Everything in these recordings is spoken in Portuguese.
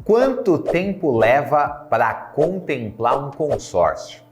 Quanto tempo leva para contemplar um consórcio?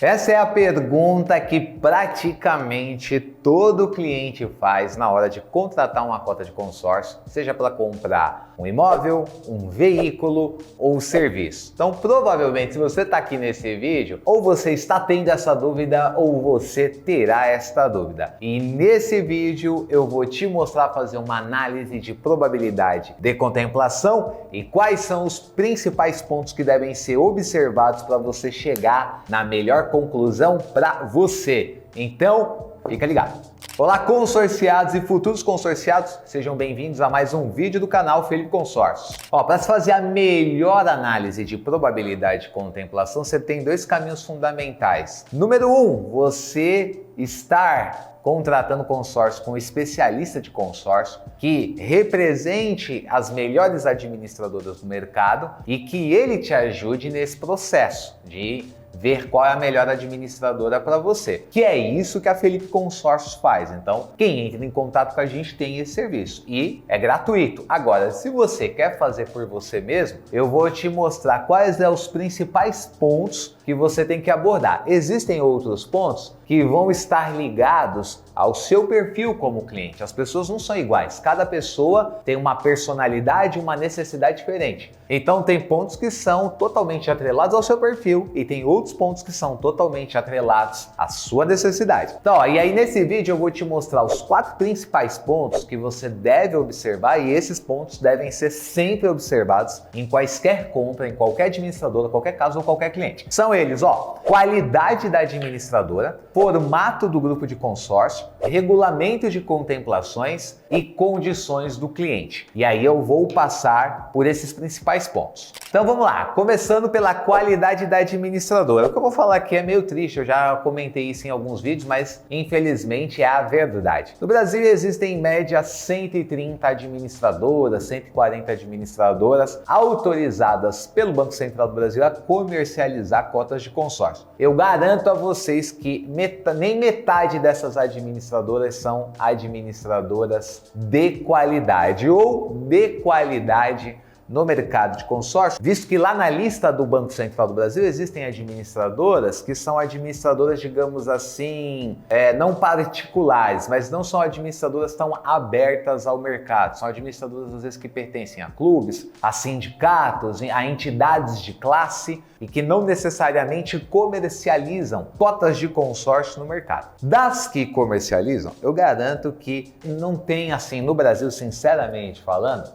Essa é a pergunta que praticamente todo cliente faz na hora de contratar uma cota de consórcio, seja para comprar um imóvel, um veículo ou serviço. Então, provavelmente, se você está aqui nesse vídeo, ou você está tendo essa dúvida ou você terá esta dúvida. E nesse vídeo eu vou te mostrar fazer uma análise de probabilidade de contemplação e quais são os principais pontos que devem ser observados para você chegar na melhor conclusão para você. Então, fica ligado. Olá, consorciados e futuros consorciados, sejam bem-vindos a mais um vídeo do canal Felipe Consórcios. Para se fazer a melhor análise de probabilidade de contemplação, você tem dois caminhos fundamentais. Número 1, você estar contratando consórcio com um especialista de consórcio que represente as melhores administradoras do mercado e que ele te ajude nesse processo de ver qual é a melhor administradora para você. Que é isso que a Felipe Consórcios faz. Então, quem entra em contato com a gente tem esse serviço e é gratuito. Agora, se você quer fazer por você mesmo, eu vou te mostrar quais são os principais pontos que você tem que abordar. Existem outros pontos que vão estar ligados ao seu perfil como cliente. As pessoas não são iguais. Cada pessoa tem uma personalidade e uma necessidade diferente. Então, tem pontos que são totalmente atrelados ao seu perfil e tem outros pontos que são totalmente atrelados à sua necessidade. Então, e aí nesse vídeo eu vou te mostrar os 4 principais pontos que você deve observar e esses pontos devem ser sempre observados em quaisquer compra, em qualquer administradora, qualquer caso ou qualquer cliente. São eles, qualidade da administradora, formato do grupo de consórcio, regulamento de contemplações e condições do cliente. E aí eu vou passar por esses principais pontos. Então vamos lá, começando pela qualidade da administradora. O que eu vou falar aqui é meio triste, eu já comentei isso em alguns vídeos, mas infelizmente é a verdade. No Brasil existem em média 130 administradoras, 140 administradoras autorizadas pelo Banco Central do Brasil a comercializar cotas de consórcio. Eu garanto a vocês que nem metade dessas administradoras são administradoras de qualidade ou de qualidade no mercado de consórcio, visto que lá na lista do Banco Central do Brasil existem administradoras que são administradoras, digamos assim, não particulares, mas não são administradoras tão abertas ao mercado, são administradoras às vezes que pertencem a clubes, a sindicatos, a entidades de classe e que não necessariamente comercializam cotas de consórcio no mercado. Das que comercializam, eu garanto que não tem assim, no Brasil, sinceramente falando,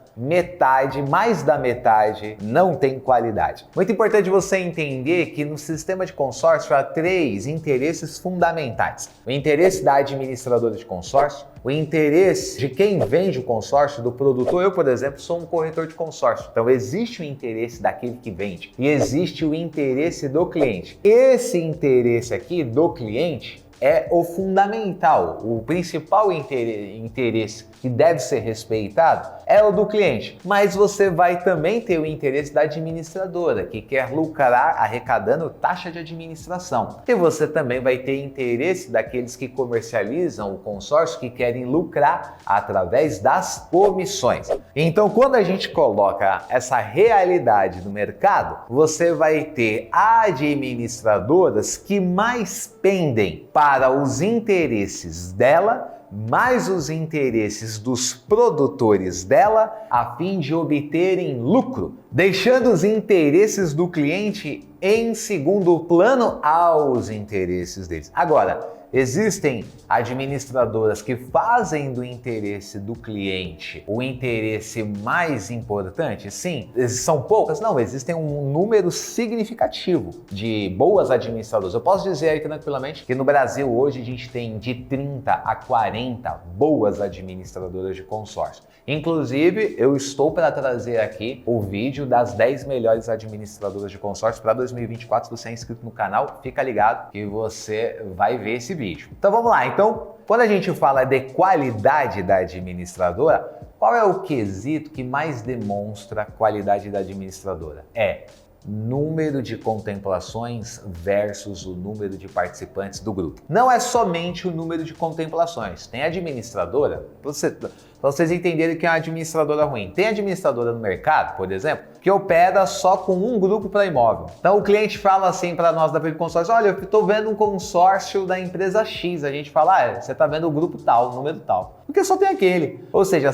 mais da metade não tem qualidade. Muito importante você entender que no sistema de consórcio há 3 interesses fundamentais. O interesse da administradora de consórcio, o interesse de quem vende o consórcio, do produtor. Eu, por exemplo, sou um corretor de consórcio. Então, existe o interesse daquele que vende e existe o interesse do cliente. Esse interesse aqui do cliente é o fundamental, o principal interesse que deve ser respeitado é o do cliente. Mas você vai também ter o interesse da administradora, que quer lucrar arrecadando taxa de administração. E você também vai ter interesse daqueles que comercializam o consórcio, que querem lucrar através das comissões. Então, quando a gente coloca essa realidade no mercado, você vai ter administradoras que mais pendem para os interesses dela, mais os interesses dos produtores dela, a fim de obterem lucro, deixando os interesses do cliente em segundo plano aos interesses deles. Agora, existem administradoras que fazem do interesse do cliente o interesse mais importante? Sim. São poucas? Não, existem um número significativo de boas administradoras. Eu posso dizer aí tranquilamente que no Brasil hoje a gente tem de 30 a 40 boas administradoras de consórcio. Inclusive, eu estou para trazer aqui o vídeo das 10 melhores administradoras de consórcio para 2024. Se você é inscrito no canal, fica ligado que você vai ver esse vídeo. Então vamos lá. Então, quando a gente fala de qualidade da administradora, qual é o quesito que mais demonstra a qualidade da administradora? É número de contemplações versus o número de participantes do grupo. Não é somente o número de contemplações. Tem administradora, para vocês entenderem que é uma administradora ruim. Tem administradora no mercado, por exemplo, que opera só com um grupo para imóvel. Então o cliente fala assim para nós da consórcio: olha, eu estou vendo um consórcio da empresa X. A gente fala: você está vendo o grupo tal, o número tal. Porque só tem aquele. Ou seja,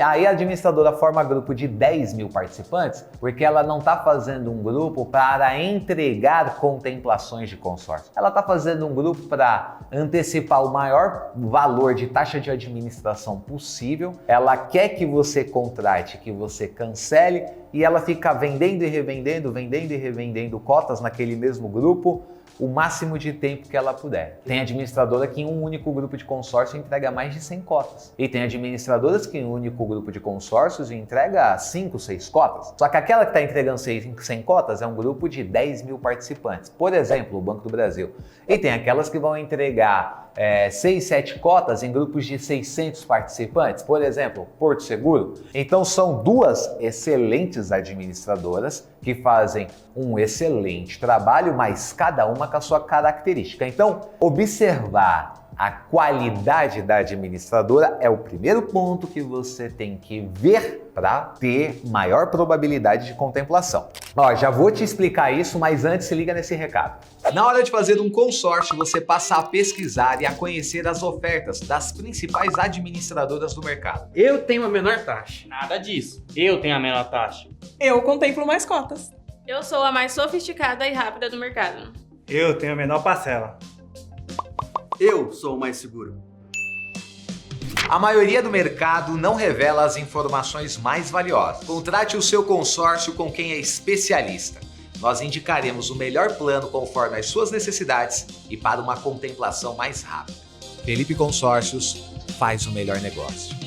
aí a administradora forma grupo de 10 mil participantes porque ela não está fazendo um grupo para entregar contemplações de consórcio. Ela está fazendo um grupo para antecipar o maior valor de taxa de administração possível. Ela quer que você contrate, que você cancele, e ela fica vendendo e revendendo cotas naquele mesmo grupo o máximo de tempo que ela puder. Tem administradora que em um único grupo de consórcio entrega mais de 100 cotas. E tem administradoras que em um único grupo de consórcios entrega 5, 6 cotas. Só que aquela que está entregando 100 cotas é um grupo de 10 mil participantes. Por exemplo, o Banco do Brasil. E tem aquelas que vão entregar 6, 7 cotas em grupos de 600 participantes. Por exemplo, Porto Seguro. Então são duas excelentes administradoras que fazem um excelente trabalho, mas cada uma com a sua característica. Então, observar a qualidade da administradora é o primeiro ponto que você tem que ver para ter maior probabilidade de contemplação. Ó, já vou te explicar isso, mas antes se liga nesse recado. Na hora de fazer um consórcio, você passa a pesquisar e a conhecer as ofertas das principais administradoras do mercado. Eu tenho a menor taxa. Nada disso. Eu tenho a menor taxa. Eu contemplo mais cotas. Eu sou a mais sofisticada e rápida do mercado. Eu tenho a menor parcela. Eu sou o mais seguro. A maioria do mercado não revela as informações mais valiosas. Contrate o seu consórcio com quem é especialista. Nós indicaremos o melhor plano conforme as suas necessidades e para uma contemplação mais rápida. Felipe Consórcios faz o melhor negócio.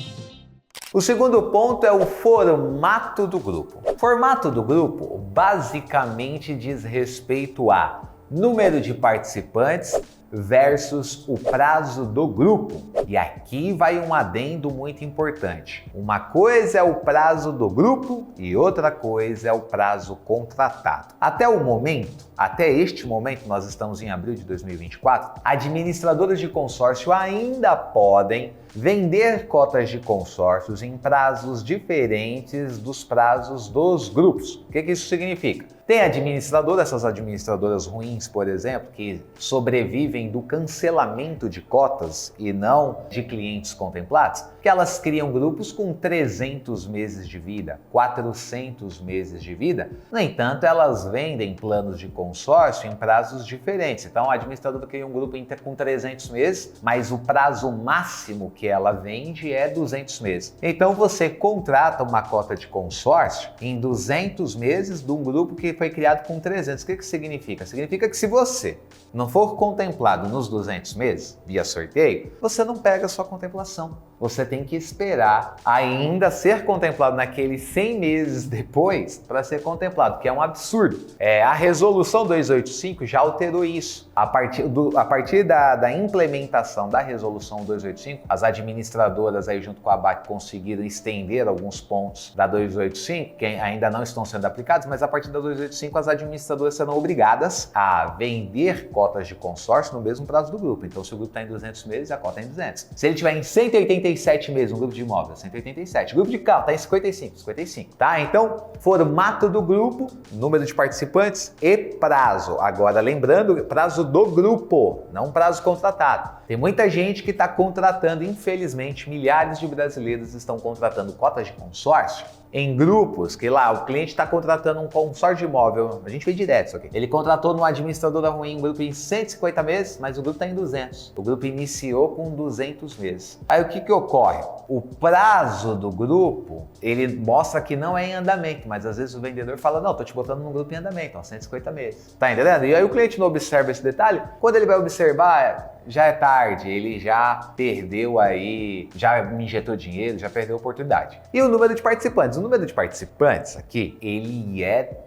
O segundo ponto é o formato do grupo. O formato do grupo basicamente diz respeito a número de participantes versus o prazo do grupo. E aqui vai um adendo muito importante. Uma coisa é o prazo do grupo e outra coisa é o prazo contratado. Até este momento, nós estamos em abril de 2024, administradoras de consórcio ainda podem vender cotas de consórcios em prazos diferentes dos prazos dos grupos. O que isso significa? Tem essas administradoras ruins, por exemplo, que sobrevivem do cancelamento de cotas e não de clientes contemplados, que elas criam grupos com 300 meses de vida, 400 meses de vida. No entanto, elas vendem planos de consórcio em prazos diferentes. Então, a administradora cria um grupo com 300 meses, mas o prazo máximo que ela vende é 200 meses. Então, você contrata uma cota de consórcio em 200 meses de um grupo que foi criado com 300. O que significa? Significa que se você não for contemplado nos 200 meses, via sorteio, você não pega a sua contemplação. Você tem que esperar ainda ser contemplado naqueles 100 meses depois para ser contemplado, que é um absurdo. A resolução 285 já alterou isso. A partir da implementação da resolução 285, as administradoras aí junto com a ABAC conseguiram estender alguns pontos da 285, que ainda não estão sendo aplicados, mas a partir da 285 as administradoras serão obrigadas a vender cotas de consórcio no mesmo prazo do grupo. Então, se o grupo está em 200 meses, a cota é em 200. Se ele tiver em 187 meses, um grupo de imóveis, 187. O grupo de carro está em 55, tá? Então, formato do grupo, número de participantes e prazo. Agora, lembrando, prazo do grupo, não prazo contratado. Tem muita gente que está contratando, infelizmente, milhares de brasileiros estão contratando cotas de consórcio em grupos, que lá o cliente está contratando um consórcio de imóvel, a gente vê direto isso aqui. Ele contratou numa administradora ruim um grupo em 150 meses, mas o grupo está em 200. O grupo iniciou com 200 meses. Aí o que ocorre? O prazo do grupo, ele mostra que não é em andamento, mas às vezes o vendedor fala, não, tô te botando num grupo em andamento, ó, 150 meses. Tá entendendo? E aí o cliente não observa esse detalhe, quando ele vai observar, já é tarde, ele já perdeu aí, já injetou dinheiro, já perdeu a oportunidade. E o número de participantes? O número de participantes aqui, ele é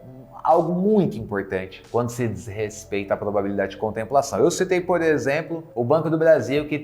algo muito importante quando se diz respeito à probabilidade de contemplação. Eu citei, por exemplo, o Banco do Brasil que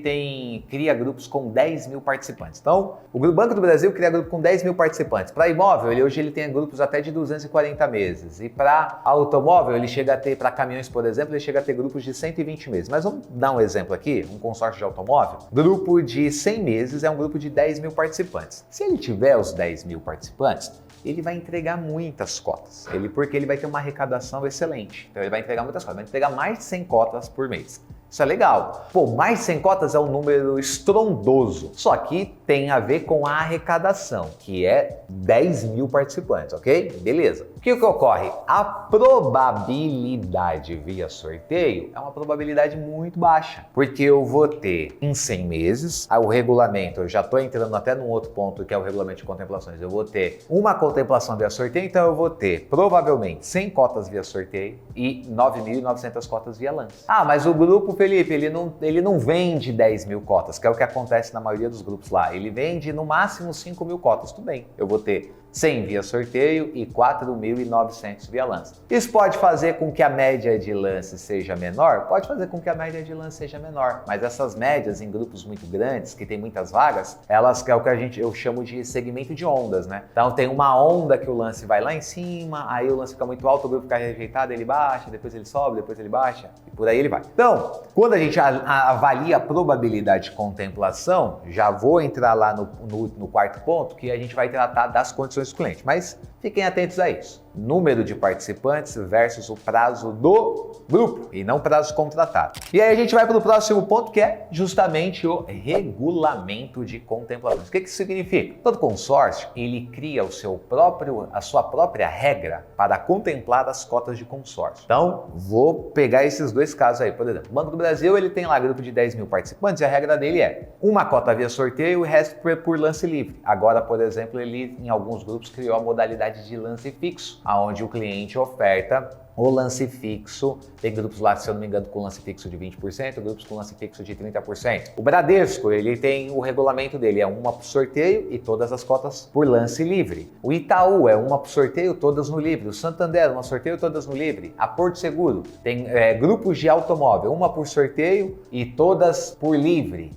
cria grupos com 10 mil participantes. Então, o Banco do Brasil cria grupo com 10 mil participantes. Para imóvel, hoje ele tem grupos até de 240 meses. E para automóvel, ele chega a ter, para caminhões, por exemplo, ele chega a ter grupos de 120 meses. Mas vamos dar um exemplo aqui, um consórcio de automóvel. Grupo de 100 meses é um grupo de 10 mil participantes. Se ele tiver os 10 mil participantes, ele vai entregar muitas cotas, porque ele vai ter uma arrecadação excelente. Então ele vai entregar muitas cotas, vai entregar mais de 100 cotas por mês. Isso é legal. Pô, mais de 100 cotas é um número estrondoso. Só que tem a ver com a arrecadação, que é 10 mil participantes, ok? Beleza. O que ocorre? A probabilidade via sorteio é uma probabilidade muito baixa, porque eu vou ter em 100 meses, o regulamento, eu já estou entrando até num outro ponto que é o regulamento de contemplações, eu vou ter uma contemplação via sorteio, então eu vou ter provavelmente 100 cotas via sorteio e 9.900 cotas via lance. Ah, mas o grupo, Felipe, ele não vende 10 mil cotas, que é o que acontece na maioria dos grupos lá. Ele vende no máximo 5 mil cotas. Tudo bem, eu vou ter 100 via sorteio e 4.900 via lance. Isso pode fazer com que a média de lance seja menor? Pode fazer com que a média de lance seja menor, mas essas médias em grupos muito grandes, que tem muitas vagas, elas é o que eu chamo de segmento de ondas, né? Então tem uma onda que o lance vai lá em cima, aí o lance fica muito alto, o grupo fica rejeitado, ele baixa, depois ele sobe, depois ele baixa, e por aí ele vai. Então, quando a gente avalia a probabilidade de contemplação, já vou entrar lá no quarto ponto, que a gente vai tratar das condições do cliente, mas fiquem atentos a isso. Número de participantes versus o prazo do grupo e não prazo contratado. E aí a gente vai para o próximo ponto, que é justamente o regulamento de contemplações. O que isso significa? Todo consórcio, ele cria a sua própria regra para contemplar as cotas de consórcio. Então, vou pegar esses dois casos aí. Por exemplo, o Banco do Brasil, ele tem lá grupo de 10 mil participantes e a regra dele é uma cota via sorteio e o resto por lance livre. Agora, por exemplo, ele em alguns grupos criou a modalidade de lance fixo, onde o cliente oferta o lance fixo. Tem grupos lá, se eu não me engano, com lance fixo de 20%, grupos com lance fixo de 30%. O Bradesco, ele tem o regulamento dele, é uma por sorteio e todas as cotas por lance livre. O Itaú é uma por sorteio, todas no livre. O Santander, uma por sorteio, todas no livre. A Porto Seguro tem grupos de automóvel, uma por sorteio e todas por livre.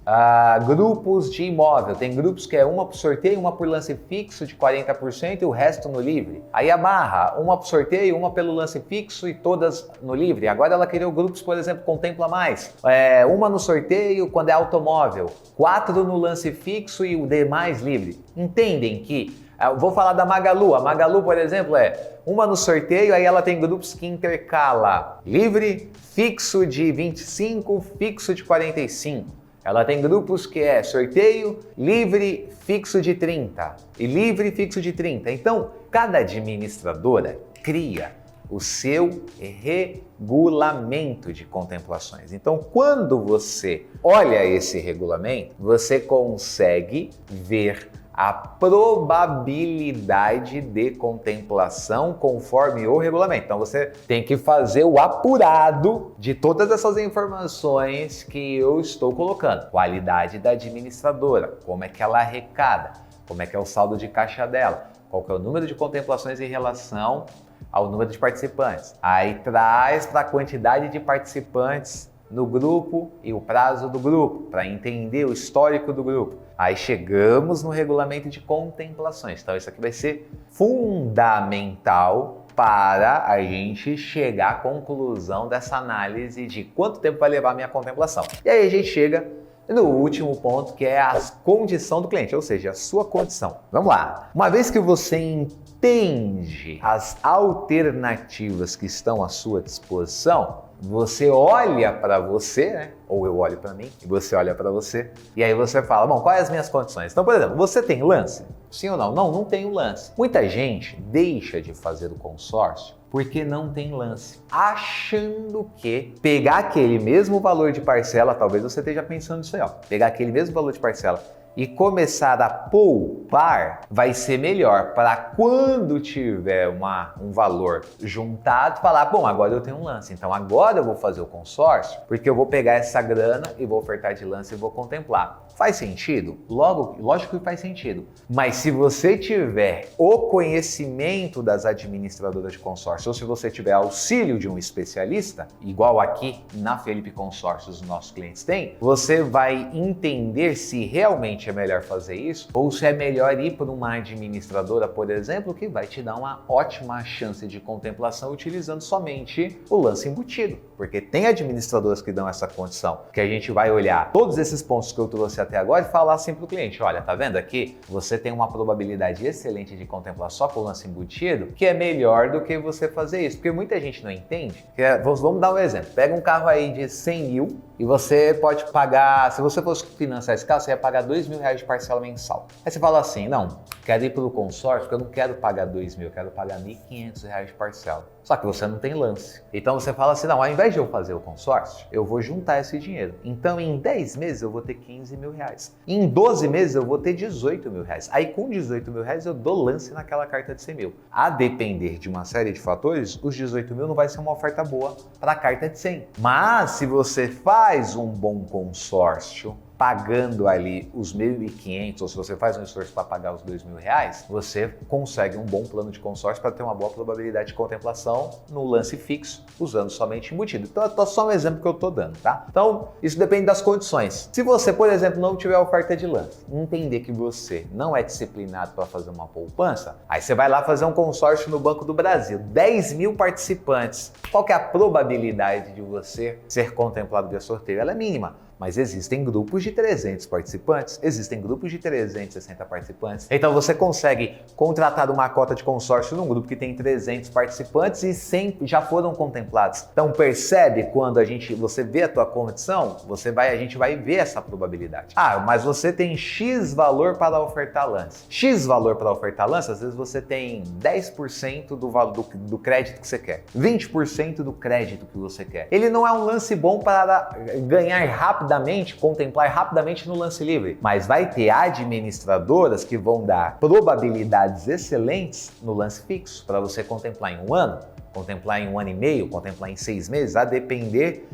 Grupos de imóvel, tem grupos que é uma por sorteio, uma por lance fixo de 40% e o resto no livre. Aí a Barra, uma por sorteio, uma pelo lance fixo e todas no livre. Agora ela criou grupos, por exemplo, Contempla Mais. Uma no sorteio quando é automóvel, 4 no lance fixo e o demais livre. Entendem que vou falar da Magalu. A Magalu, por exemplo, uma no sorteio, aí ela tem grupos que intercala livre, fixo de 25, fixo de 45. Ela tem grupos que é sorteio, livre, fixo de 30 e livre, fixo de 30. Então, cada administradora cria o seu regulamento de contemplações. Então, quando você olha esse regulamento, você consegue ver a probabilidade de contemplação conforme o regulamento. Então você tem que fazer o apurado de todas essas informações que eu estou colocando. Qualidade da administradora, como é que ela arrecada, como é que é o saldo de caixa dela, qual que é o número de contemplações em relação ao número de participantes. Aí traz para a quantidade de participantes no grupo e o prazo do grupo, para entender o histórico do grupo. Aí chegamos no regulamento de contemplações. Então isso aqui vai ser fundamental para a gente chegar à conclusão dessa análise de quanto tempo vai levar a minha contemplação. E aí a gente chega no último ponto, que é a condição do cliente, ou seja, a sua condição. Vamos lá. Uma vez que você entende as alternativas que estão à sua disposição, você olha para você, né? Ou eu olho para mim e você olha para você, e aí você fala, bom, quais as minhas condições? Então, por exemplo, você tem lance? Sim ou não? Não, não tenho lance. Muita gente deixa de fazer o consórcio porque não tem lance, achando que pegar aquele mesmo valor de parcela, talvez você esteja pensando nisso aí, ó, pegar aquele mesmo valor de parcela e começar a poupar vai ser melhor para quando tiver um valor juntado, falar, bom, agora eu tenho um lance, então agora eu vou fazer o consórcio, porque eu vou pegar essa grana e vou ofertar de lance e vou contemplar. Faz sentido? Lógico que faz sentido. Mas se você tiver o conhecimento das administradoras de consórcio, ou se você tiver auxílio de um especialista, igual aqui na Felipe Consórcios os nossos clientes têm, você vai entender se realmente é melhor fazer isso ou se é melhor ir por uma administradora, por exemplo, que vai te dar uma ótima chance de contemplação utilizando somente o lance embutido. Porque tem administradoras que dão essa condição, que a gente vai olhar todos esses pontos que eu trouxe até agora e falar assim para o cliente, olha, tá vendo aqui? Você tem uma probabilidade excelente de contemplar só com o lance embutido, que é melhor do que você fazer isso. Porque muita gente não entende. Vamos dar um exemplo. Pega um carro aí de 100 mil e você pode pagar, se você fosse financiar esse carro, você ia pagar R$2.000 de parcela mensal. Aí você fala assim, não, quero ir pelo consórcio porque eu não quero pagar 2.000, eu quero pagar R$1.500 de parcela. Só que você não tem lance. Então você fala assim, não, ao invés de eu fazer o consórcio, eu vou juntar esse dinheiro. Então em 10 meses eu vou ter R$15.000. Em 12 meses eu vou ter R$18.000. Aí com R$18.000 eu dou lance naquela carta de 100 mil. A depender de uma série de fatores, os 18 mil não vai ser uma oferta boa para a carta de 100. Mas se você faz um bom consórcio, pagando ali os 1.500, ou se você faz um esforço para pagar os R$2.000, você consegue um bom plano de consórcio para ter uma boa probabilidade de contemplação no lance fixo, usando somente embutido. Então, é só um exemplo que eu estou dando, tá? Então, isso depende das condições. Se você, por exemplo, não tiver oferta de lance, entender que você não é disciplinado para fazer uma poupança, aí você vai lá fazer um consórcio no Banco do Brasil, 10 mil participantes. Qual que é a probabilidade de você ser contemplado via sorteio? Ela é mínima. Mas existem grupos de 300 participantes, existem grupos de 360 participantes. Então você consegue contratar uma cota de consórcio num grupo que tem 300 participantes e 100 já foram contemplados. Então percebe quando você vê a tua condição, a gente vai ver essa probabilidade. Ah, mas você tem X valor para ofertar lance. X valor para ofertar lance, às vezes você tem 10% do valor do crédito que você quer, 20% do crédito que você quer. Ele não é um lance bom para ganhar rápido, contemplar rapidamente no lance livre, mas vai ter administradoras que vão dar probabilidades excelentes no lance fixo para você contemplar em um ano, contemplar em 1 ano e meio, contemplar em 6 meses, a depender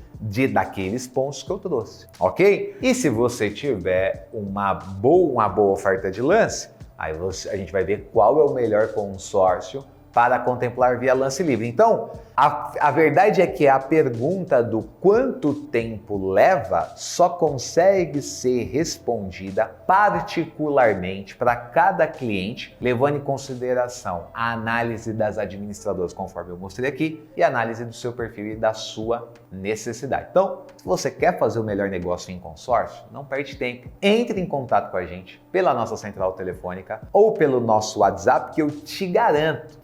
daqueles pontos que eu trouxe, ok? E se você tiver uma boa oferta de lance, aí a gente vai ver qual é o melhor consórcio para contemplar via lance livre. Então, a verdade é que a pergunta do quanto tempo leva só consegue ser respondida particularmente para cada cliente, levando em consideração a análise das administradoras, conforme eu mostrei aqui, e a análise do seu perfil e da sua necessidade. Então, se você quer fazer o melhor negócio em consórcio, não perde tempo. Entre em contato com a gente pela nossa central telefônica ou pelo nosso WhatsApp, que eu te garanto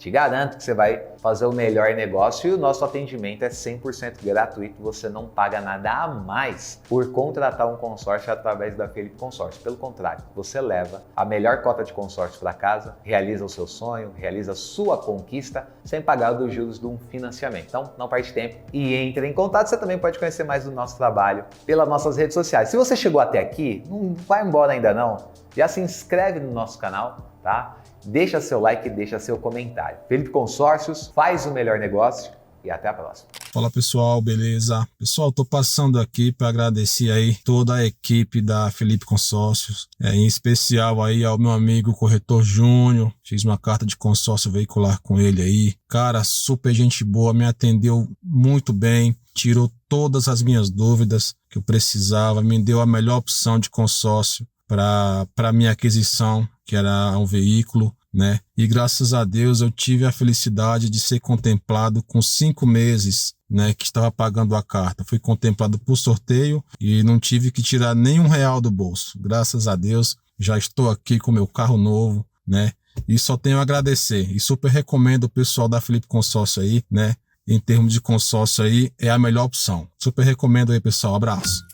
que você vai fazer o melhor negócio, e o nosso atendimento é 100% gratuito, você não paga nada a mais por contratar um consórcio através da Felipe Consórcio. Pelo contrário, você leva a melhor cota de consórcio para casa, realiza o seu sonho, realiza a sua conquista sem pagar os juros de um financiamento. Então, não perde tempo e entre em contato. Você também pode conhecer mais do nosso trabalho pelas nossas redes sociais. Se você chegou até aqui, não vai embora ainda não, já se inscreve no nosso canal, tá? Deixa seu like, deixa seu comentário. Felipe Consórcios, faz o melhor negócio e até a próxima. Fala pessoal, beleza? Pessoal, tô passando aqui para agradecer aí toda a equipe da Felipe Consórcios, em especial aí ao meu amigo corretor Júnior. Fiz uma carta de consórcio veicular com ele aí. Cara, super gente boa, me atendeu muito bem, tirou todas as minhas dúvidas que eu precisava, me deu a melhor opção de consórcio para minha aquisição, que era um veículo, né? E graças a Deus eu tive a felicidade de ser contemplado com 5 meses, né, que estava pagando a carta. Fui contemplado por sorteio e não tive que tirar nenhum real do bolso. Graças a Deus, já estou aqui com meu carro novo, né? E só tenho a agradecer. E super recomendo o pessoal da Felipe Consórcio aí, né? Em termos de consórcio aí, é a melhor opção. Super recomendo aí, pessoal. Abraço.